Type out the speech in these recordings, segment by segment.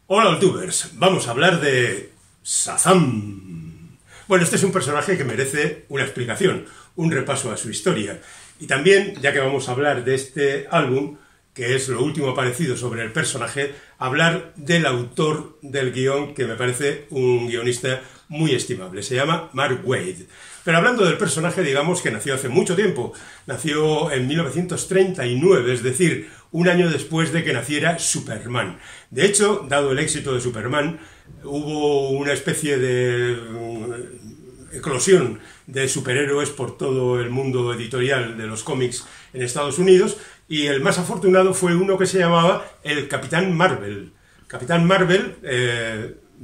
Hola, Altubers. Vamos a hablar de Shazam. Bueno, este es un personaje que merece una explicación, un repaso a su historia. Y también, ya que vamos a hablar de este álbum, que es lo último aparecido sobre el personaje, hablar del autor del guión, que me parece un guionista muy estimable. Se llama Mark Waid. Pero hablando del personaje, digamos que nació hace mucho tiempo. Nació en 1939, es decir, un año después de que naciera Superman. De hecho, dado el éxito de Superman, hubo una especie de eclosión de superhéroes por todo el mundo editorial de los cómics en Estados Unidos, y el más afortunado fue uno que se llamaba el Capitán Marvel. Capitán Marvel,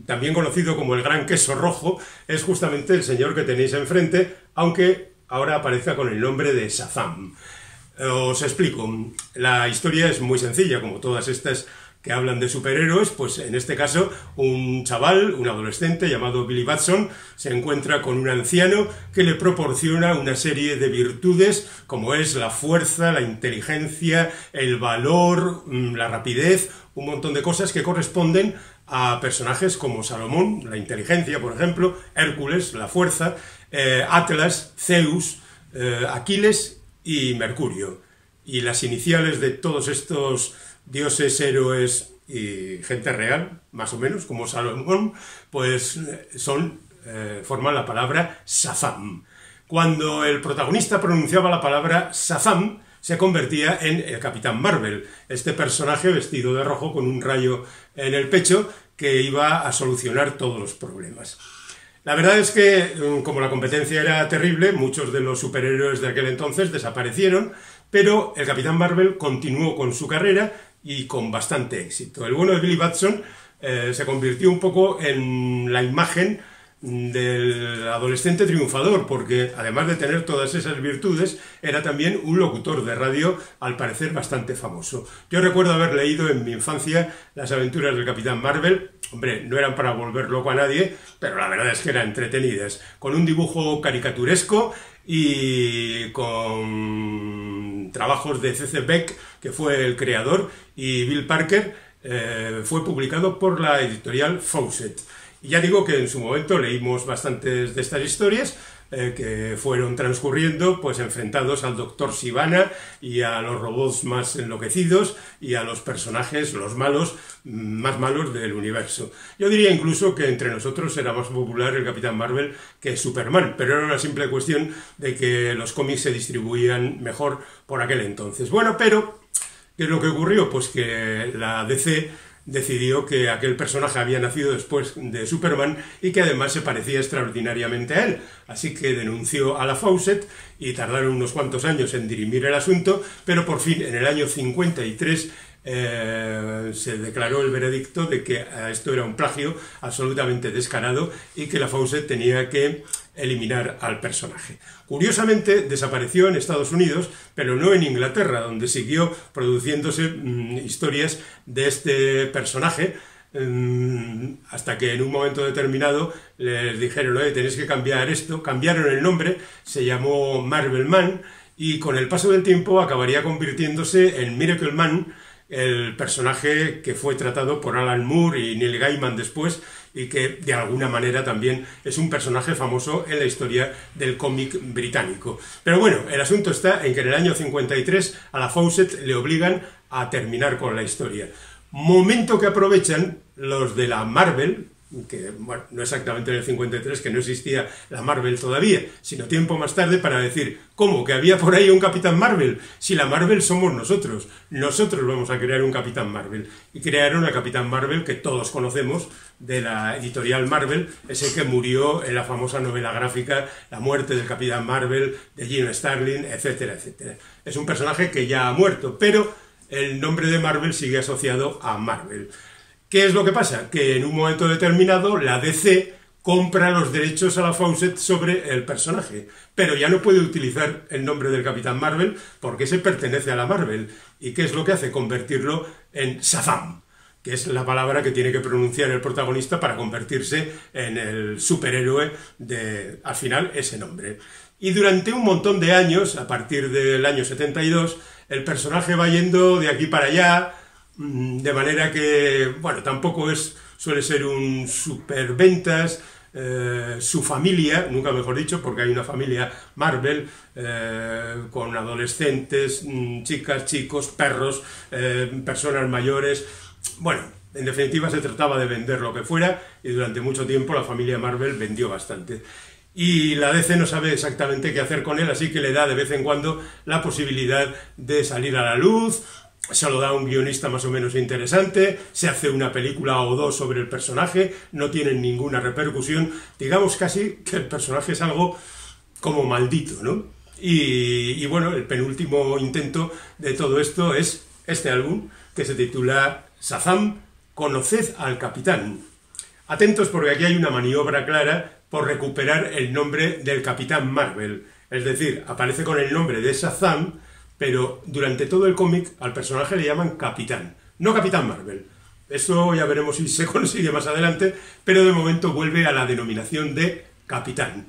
también conocido como el Gran Queso Rojo, es justamente el señor que tenéis enfrente, aunque ahora aparezca con el nombre de Shazam. Os explico. La historia es muy sencilla, como todas estas que hablan de superhéroes. Pues en este caso un chaval, un adolescente llamado Billy Batson, se encuentra con un anciano que le proporciona una serie de virtudes como es la fuerza, la inteligencia, el valor, la rapidez, un montón de cosas que corresponden a personajes como Salomón, la inteligencia, por ejemplo, Hércules, la fuerza, Atlas, Zeus, Aquiles y Mercurio. Y las iniciales de todos estos dioses, héroes y gente real, más o menos, como Salomón, pues forman la palabra Shazam. Cuando el protagonista pronunciaba la palabra Shazam, se convertía en el Capitán Marvel, este personaje vestido de rojo con un rayo en el pecho que iba a solucionar todos los problemas. La verdad es que, como la competencia era terrible, muchos de los superhéroes de aquel entonces desaparecieron, pero el Capitán Marvel continuó con su carrera y con bastante éxito. El bueno de Billy Batson se convirtió un poco en la imagen del adolescente triunfador, porque además de tener todas esas virtudes, era también un locutor de radio, al parecer bastante famoso. Yo recuerdo haber leído en mi infancia las aventuras del Capitán Marvel. Hombre, no eran para volver loco a nadie, pero la verdad es que eran entretenidas, con un dibujo caricaturesco y con trabajos de C.C. Beck, que fue el creador, y Bill Parker. Fue publicado por la editorial Fawcett. Y ya digo que en su momento leímos bastantes de estas historias que fueron transcurriendo, pues enfrentados al Dr. Sivana y a los robots más enloquecidos y a los personajes, los malos, más malos del universo. Yo diría incluso que entre nosotros era más popular el Capitán Marvel que Superman, pero era una simple cuestión de que los cómics se distribuían mejor por aquel entonces. Bueno, pero ¿qué es lo que ocurrió? Pues que la DC decidió que aquel personaje había nacido después de Superman y que además se parecía extraordinariamente a él. Así que denunció a la Fawcett y tardaron unos cuantos años en dirimir el asunto, pero por fin en el año 53 se declaró el veredicto de que esto era un plagio absolutamente descarado y que la Fawcett tenía que eliminar al personaje. Curiosamente desapareció en Estados Unidos, pero no en Inglaterra, donde siguió produciéndose historias de este personaje, hasta que en un momento determinado les dijeron: oye, tenéis que cambiar esto. Cambiaron el nombre, se llamó Marvel Man, y con el paso del tiempo acabaría convirtiéndose en Miracle Man, el personaje que fue tratado por Alan Moore y Neil Gaiman después, y que de alguna manera también es un personaje famoso en la historia del cómic británico. Pero bueno, el asunto está en que en el año 53 a la Fawcett le obligan a terminar con la historia. Momento que aprovechan los de la Marvel, que bueno, no exactamente en el 53, que no existía la Marvel todavía, sino tiempo más tarde, para decir: ¿cómo? ¿Que había por ahí un Capitán Marvel? Si la Marvel somos nosotros vamos a crear un Capitán Marvel. Y crearon a Capitán Marvel, que todos conocemos, de la editorial Marvel, ese que murió en la famosa novela gráfica La muerte del Capitán Marvel, de Jim Starlin, etcétera, etcétera. Es un personaje que ya ha muerto, pero el nombre de Marvel sigue asociado a Marvel. ¿Qué es lo que pasa? Que en un momento determinado la DC compra los derechos a la Fawcett sobre el personaje, pero ya no puede utilizar el nombre del Capitán Marvel porque ese pertenece a la Marvel. ¿Y qué es lo que hace? Convertirlo en Shazam, que es la palabra que tiene que pronunciar el protagonista para convertirse en el superhéroe de, al final, ese nombre. Y durante un montón de años, a partir del año 72, el personaje va yendo de aquí para allá, de manera que, bueno, tampoco suele ser un superventas. Su familia, nunca mejor dicho, porque hay una familia Marvel con adolescentes, chicas, chicos, perros, personas mayores. Bueno, en definitiva se trataba de vender lo que fuera y durante mucho tiempo la familia Marvel vendió bastante. Y la DC no sabe exactamente qué hacer con él, así que le da de vez en cuando la posibilidad de salir a la luz. Se lo da un guionista más o menos interesante, se hace una película o dos sobre el personaje, no tienen ninguna repercusión, digamos casi que el personaje es algo como maldito, ¿no? Y bueno, el penúltimo intento de todo esto es este álbum, que se titula Shazam, conoced al Capitán. Atentos porque aquí hay una maniobra clara por recuperar el nombre del Capitán Marvel, es decir, aparece con el nombre de Shazam, pero durante todo el cómic al personaje le llaman Capitán, no Capitán Marvel. Eso ya veremos si se consigue más adelante, pero de momento vuelve a la denominación de Capitán.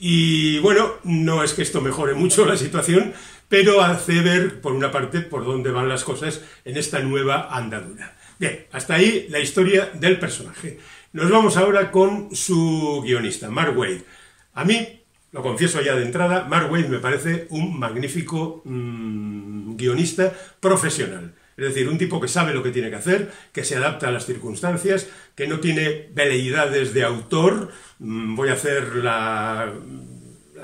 Y bueno, no es que esto mejore mucho la situación, pero hace ver, por una parte, por dónde van las cosas en esta nueva andadura. Bien, hasta ahí la historia del personaje. Nos vamos ahora con su guionista, Mark Waid. A mí, lo confieso ya de entrada, Mark Waid me parece un magnífico guionista profesional. Es decir, un tipo que sabe lo que tiene que hacer, que se adapta a las circunstancias, que no tiene veleidades de autor. Voy a hacer la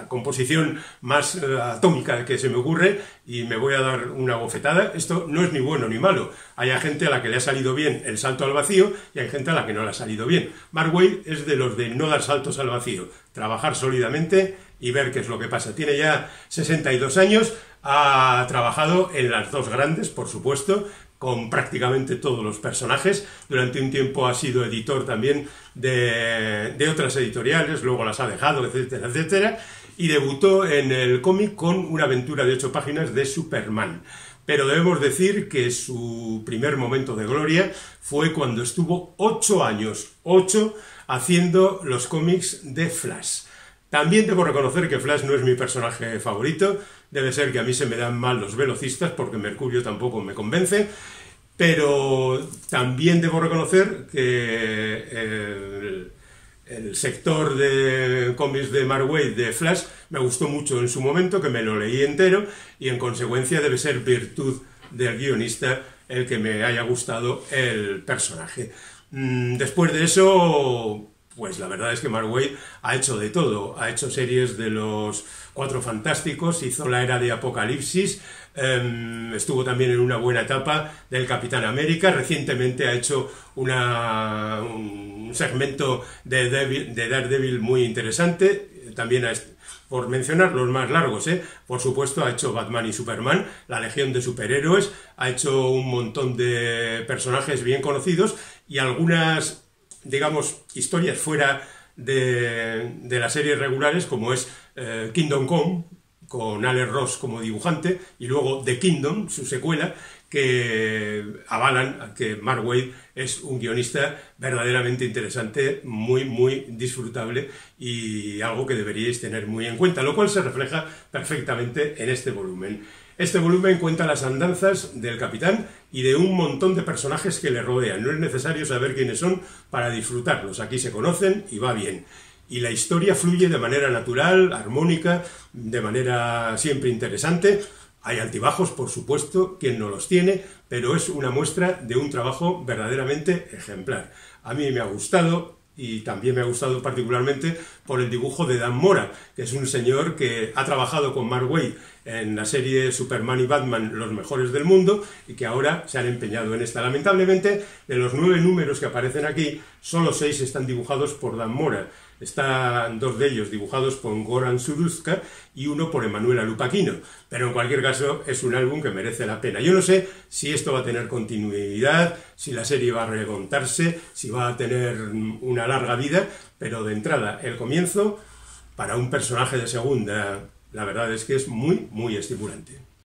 composición más atómica que se me ocurre y me voy a dar una bofetada. Esto no es ni bueno ni malo. Hay gente a la que le ha salido bien el salto al vacío y hay gente a la que no le ha salido bien. Mark Waid es de los de no dar saltos al vacío, trabajar sólidamente y ver qué es lo que pasa. Tiene ya 62 años, ha trabajado en las dos grandes, por supuesto, con prácticamente todos los personajes. Durante un tiempo ha sido editor también de otras editoriales, luego las ha dejado, etcétera, etcétera, y debutó en el cómic con una aventura de 8 páginas de Superman. Pero debemos decir que su primer momento de gloria fue cuando estuvo 8 años, 8, haciendo los cómics de Flash. También debo reconocer que Flash no es mi personaje favorito, debe ser que a mí se me dan mal los velocistas porque Mercurio tampoco me convence, pero también debo reconocer que el sector de cómics de Mark Waid, de Flash, me gustó mucho en su momento, que me lo leí entero, y en consecuencia debe ser virtud del guionista el que me haya gustado el personaje. Después de eso, pues la verdad es que Mark Waid ha hecho de todo. Ha hecho series de los Cuatro Fantásticos, hizo la era de Apocalipsis, estuvo también en una buena etapa del Capitán América. Recientemente ha hecho un segmento de Daredevil muy interesante. También por mencionar los más largos, por supuesto ha hecho Batman y Superman, la Legión de Superhéroes, ha hecho un montón de personajes bien conocidos y algunas, digamos, historias fuera de las series regulares, como es Kingdom Come, con Alex Ross como dibujante, y luego The Kingdom, su secuela, que avalan que Mark Waid es un guionista verdaderamente interesante, muy, muy disfrutable y algo que deberíais tener muy en cuenta, lo cual se refleja perfectamente en este volumen. Este volumen cuenta las andanzas del Capitán y de un montón de personajes que le rodean. No es necesario saber quiénes son para disfrutarlos. Aquí se conocen y va bien. Y la historia fluye de manera natural, armónica, de manera siempre interesante. Hay altibajos, por supuesto, quien no los tiene, pero es una muestra de un trabajo verdaderamente ejemplar. A mí me ha gustado, y también me ha gustado particularmente por el dibujo de Dan Mora, que es un señor que ha trabajado con Mark Waid en la serie Superman y Batman, los mejores del mundo, y que ahora se han empeñado en esta. Lamentablemente, de los 9 números que aparecen aquí, solo 6 están dibujados por Dan Mora. Están 2 de ellos dibujados por Goran Suduzka y 1 por Emanuela Lupaquino, pero en cualquier caso es un álbum que merece la pena. Yo no sé si esto va a tener continuidad, si la serie va a remontarse, si va a tener una larga vida, pero de entrada, el comienzo, para un personaje de segunda, la verdad es que es muy, muy estimulante.